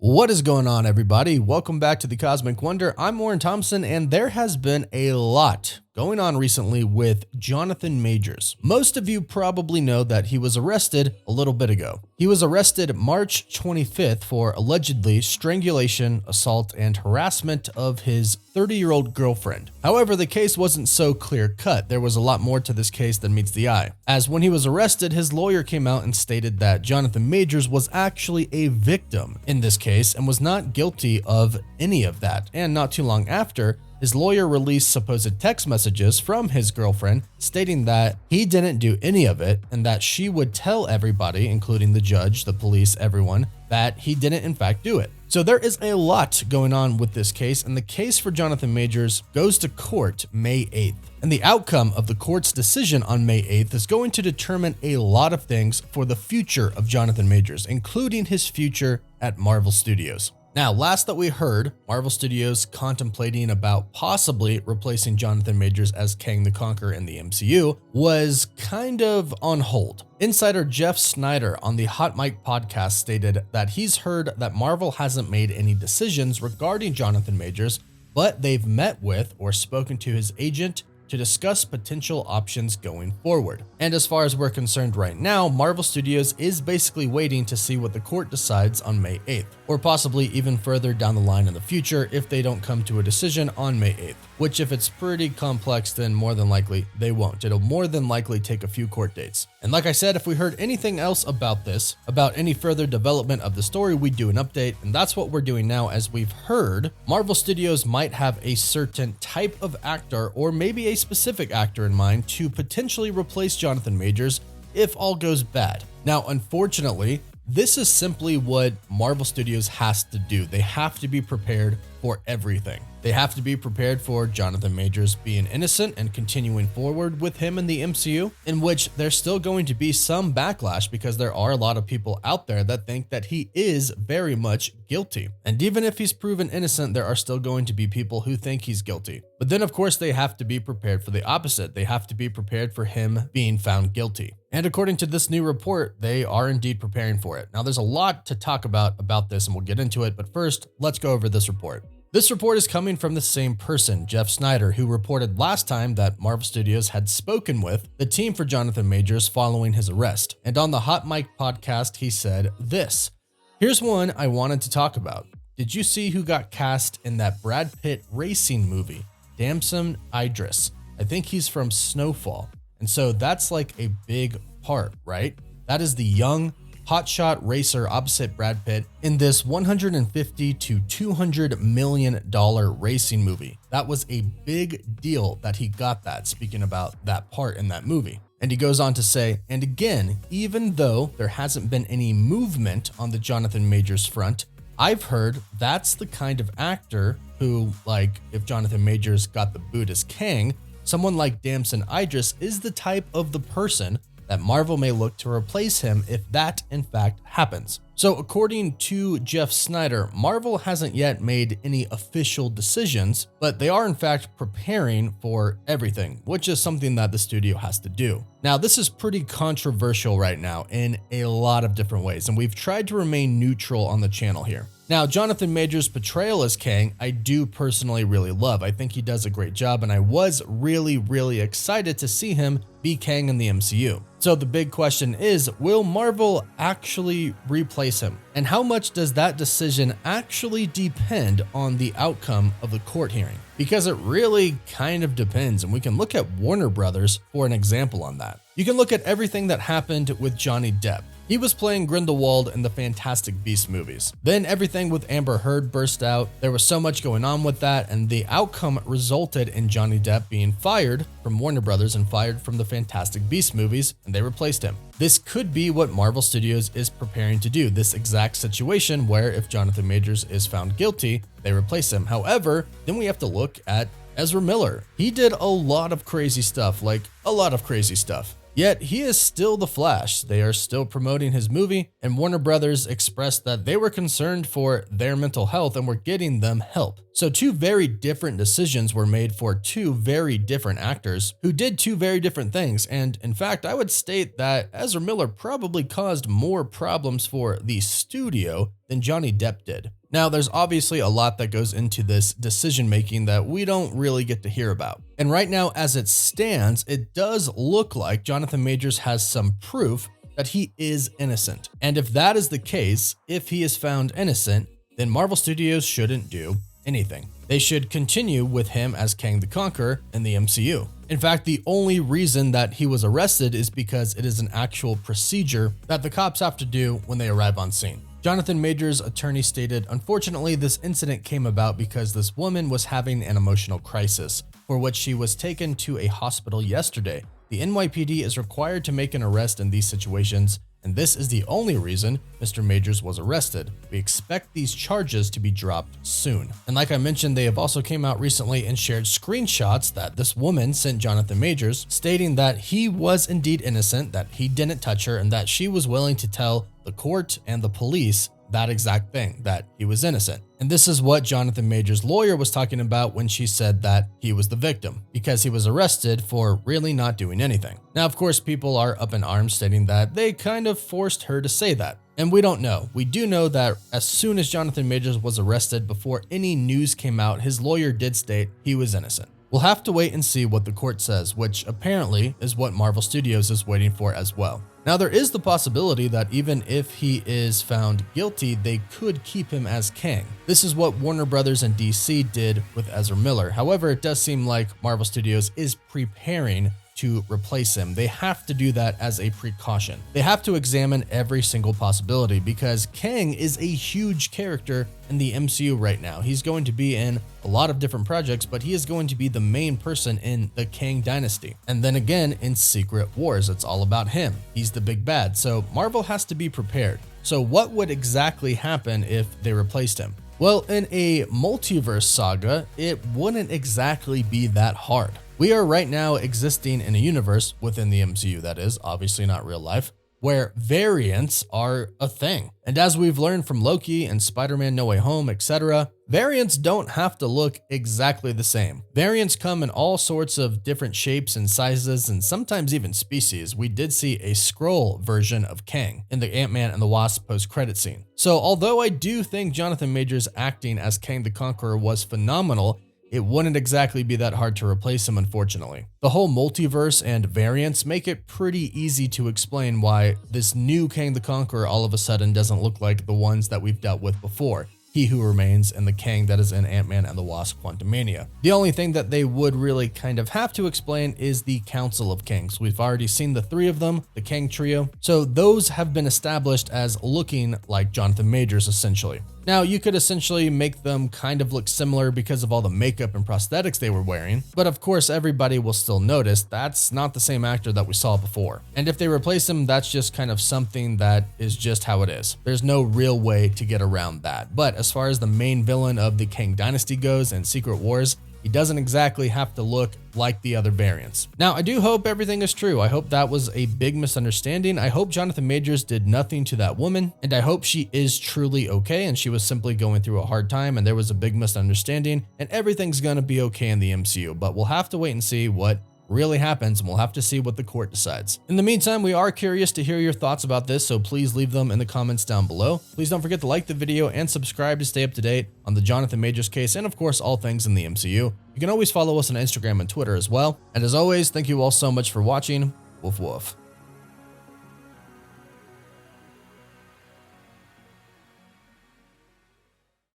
What is going on, everybody? Welcome back to the Cosmic Wonder. I'm Warren Thompson, and there has been a lot going on recently with Jonathan Majors. Most of you probably know that he was arrested a little bit ago. He was arrested March 25th for allegedly strangulation, assault, and harassment of his 30-year-old girlfriend. However, the case wasn't so clear-cut. There was a lot more to this case than meets the eye. As when he was arrested, his lawyer came out and stated that Jonathan Majors was actually a victim in this case and was not guilty of any of that. And not too long after, his lawyer released supposed text messages from his girlfriend stating that he didn't do any of it and that she would tell everybody, including the judge, the police, everyone, that he didn't in fact do it. So there is a lot going on with this case, and the case for Jonathan Majors goes to court May 8th. And the outcome of the court's decision on May 8th is going to determine a lot of things for the future of Jonathan Majors, including his future at Marvel Studios. Now, last that we heard, Marvel Studios contemplating about possibly replacing Jonathan Majors as Kang the Conqueror in the MCU was kind of on hold. Insider Jeff Snyder on the Hot Mic podcast stated that he's heard that Marvel hasn't made any decisions regarding Jonathan Majors, but they've met with or spoken to his agent to discuss potential options going forward. And as far as we're concerned right now, Marvel Studios is basically waiting to see what the court decides on May 8th, or possibly even further down the line in the future if they don't come to a decision on May 8th, which if it's pretty complex, then more than likely they won't. It'll more than likely take a few court dates. And like I said, if we heard anything else about this, about any further development of the story, we'd do an update, and that's what we're doing now. As we've heard, Marvel Studios might have a certain type of actor or maybe a specific actor in mind to potentially replace Jonathan Majors if all goes bad. Now, unfortunately, this is simply what Marvel Studios has to do. They have to be prepared for everything. They have to be prepared for Jonathan Majors being innocent and continuing forward with him in the MCU, in which there's still going to be some backlash because there are a lot of people out there that think that he is very much guilty. And even if he's proven innocent, there are still going to be people who think he's guilty. But then, of course, they have to be prepared for the opposite. They have to be prepared for him being found guilty. And according to this new report, they are indeed preparing for it. Now, there's a lot to talk about this, and we'll get into it. But first, let's go over this report. This report is coming from the same person, Jeff Snyder, who reported last time that Marvel Studios had spoken with the team for Jonathan Majors following his arrest. And on the Hot Mic podcast, he said this: "Here's one I wanted to talk about. Did you see who got cast in that Brad Pitt racing movie? Damson Idris. I think he's from Snowfall. And so that's like a big part, right? That is the young hotshot racer opposite Brad Pitt in this $150 to $200 million racing movie. That was a big deal that he got that, speaking about that part in that movie." And he goes on to say, "And again, even though there hasn't been any movement on the Jonathan Majors front, I've heard that's the kind of actor who, like, if Jonathan Majors got the boot as Kang, someone like Damson Idris is the type of the person that Marvel may look to replace him if that in fact happens." So according to Jeff Snyder, Marvel hasn't yet made any official decisions, but they are in fact preparing for everything, which is something that the studio has to do. Now, this is pretty controversial right now in a lot of different ways, and we've tried to remain neutral on the channel here. Now, Jonathan Majors' portrayal as Kang, I do personally really love. I think he does a great job, and I was really excited to see him be Kang in the MCU. So the big question is, will Marvel actually replace him? And how much does that decision actually depend on the outcome of the court hearing? Because it really kind of depends, and we can look at Warner Brothers for an example on that. You can look at everything that happened with Johnny Depp. He was playing Grindelwald in the Fantastic Beasts movies. Then everything with Amber Heard burst out. There was so much going on with that, and the outcome resulted in Johnny Depp being fired from Warner Brothers and fired from the Fantastic Beasts movies, and they replaced him. This could be what Marvel Studios is preparing to do, this exact situation where if Jonathan Majors is found guilty, they replace him. However, then we have to look at Ezra Miller. He did a lot of crazy stuff, like a lot of crazy stuff. Yet he is still the Flash. They are still promoting his movie, and Warner Brothers expressed that they were concerned for their mental health and were getting them help. So two very different decisions were made for two very different actors who did two very different things. And in fact, I would state that Ezra Miller probably caused more problems for the studio than Johnny Depp did. Now, there's obviously a lot that goes into this decision making that we don't really get to hear about. And right now, as it stands, it does look like Jonathan Majors has some proof that he is innocent. And if that is the case, if he is found innocent, then Marvel Studios shouldn't do anything. They should continue with him as Kang the Conqueror in the MCU. In fact, the only reason that he was arrested is because it is an actual procedure that the cops have to do when they arrive on scene. Jonathan Majors' attorney stated, "Unfortunately, this incident came about because this woman was having an emotional crisis, for which she was taken to a hospital yesterday. The NYPD is required to make an arrest in these situations, and this is the only reason Mr. Majors was arrested. We expect these charges to be dropped soon." And like I mentioned, they have also came out recently and shared screenshots that this woman sent Jonathan Majors, stating that he was indeed innocent, that he didn't touch her, and that she was willing to tell the court and the police that exact thing, that he was innocent. And this is what Jonathan Majors' lawyer was talking about when she said that he was the victim, because he was arrested for really not doing anything. Now, of course, people are up in arms stating that they kind of forced her to say that. And we don't know. We do know that as soon as Jonathan Majors was arrested, before any news came out, his lawyer did state he was innocent. We'll have to wait and see what the court says, which apparently is what Marvel Studios is waiting for as well. Now, there is the possibility that even if he is found guilty, they could keep him as Kang. This is what Warner Brothers and DC did with Ezra Miller. However, it does seem like Marvel Studios is preparing to replace him. They have to do that as a precaution. They have to examine every single possibility because Kang is a huge character in the MCU right now. He's going to be in a lot of different projects, but he is going to be the main person in the Kang dynasty. And then again, in Secret Wars, it's all about him. He's the big bad. So Marvel has to be prepared. So what would exactly happen if they replaced him? Well, in a multiverse saga, it wouldn't exactly be that hard. We are right now existing in a universe within the MCU, that is, obviously not real life, where variants are a thing. And as we've learned from Loki and Spider-Man No Way Home, etc., variants don't have to look exactly the same. Variants come in all sorts of different shapes and sizes and sometimes even species. We did see a Skrull version of Kang in the Ant-Man and the Wasp post-credit scene. So although I do think Jonathan Majors acting as Kang the Conqueror was phenomenal, it wouldn't exactly be that hard to replace him, unfortunately. The whole multiverse and variants make it pretty easy to explain why this new Kang the Conqueror all of a sudden doesn't look like the ones that we've dealt with before. He Who Remains and the Kang that is in Ant-Man and the Wasp Quantumania. The only thing that they would really kind of have to explain is the Council of Kangs. We've already seen the three of them, the Kang trio. So those have been established as looking like Jonathan Majors essentially. Now, you could essentially make them kind of look similar because of all the makeup and prosthetics they were wearing, but of course everybody will still notice that's not the same actor that we saw before. And if they replace him, that's just kind of something that is just how it is. There's no real way to get around that. But as far as the main villain of the Kang Dynasty goes and Secret Wars, he doesn't exactly have to look like the other variants. Now, I do hope everything is true. I hope that was a big misunderstanding. I hope Jonathan Majors did nothing to that woman, and I hope she is truly okay and she was simply going through a hard time and there was a big misunderstanding and everything's gonna be okay in the MCU. But we'll have to wait and see what really happens, and we'll have to see what the court decides. In the meantime, we are curious to hear your thoughts about this, so please leave them in the comments down below. Please don't forget to like the video and subscribe to stay up to date on the Jonathan Majors case and of course all things in the MCU. You can always follow us on Instagram and Twitter as well. And as always, thank you all so much for watching. Woof woof.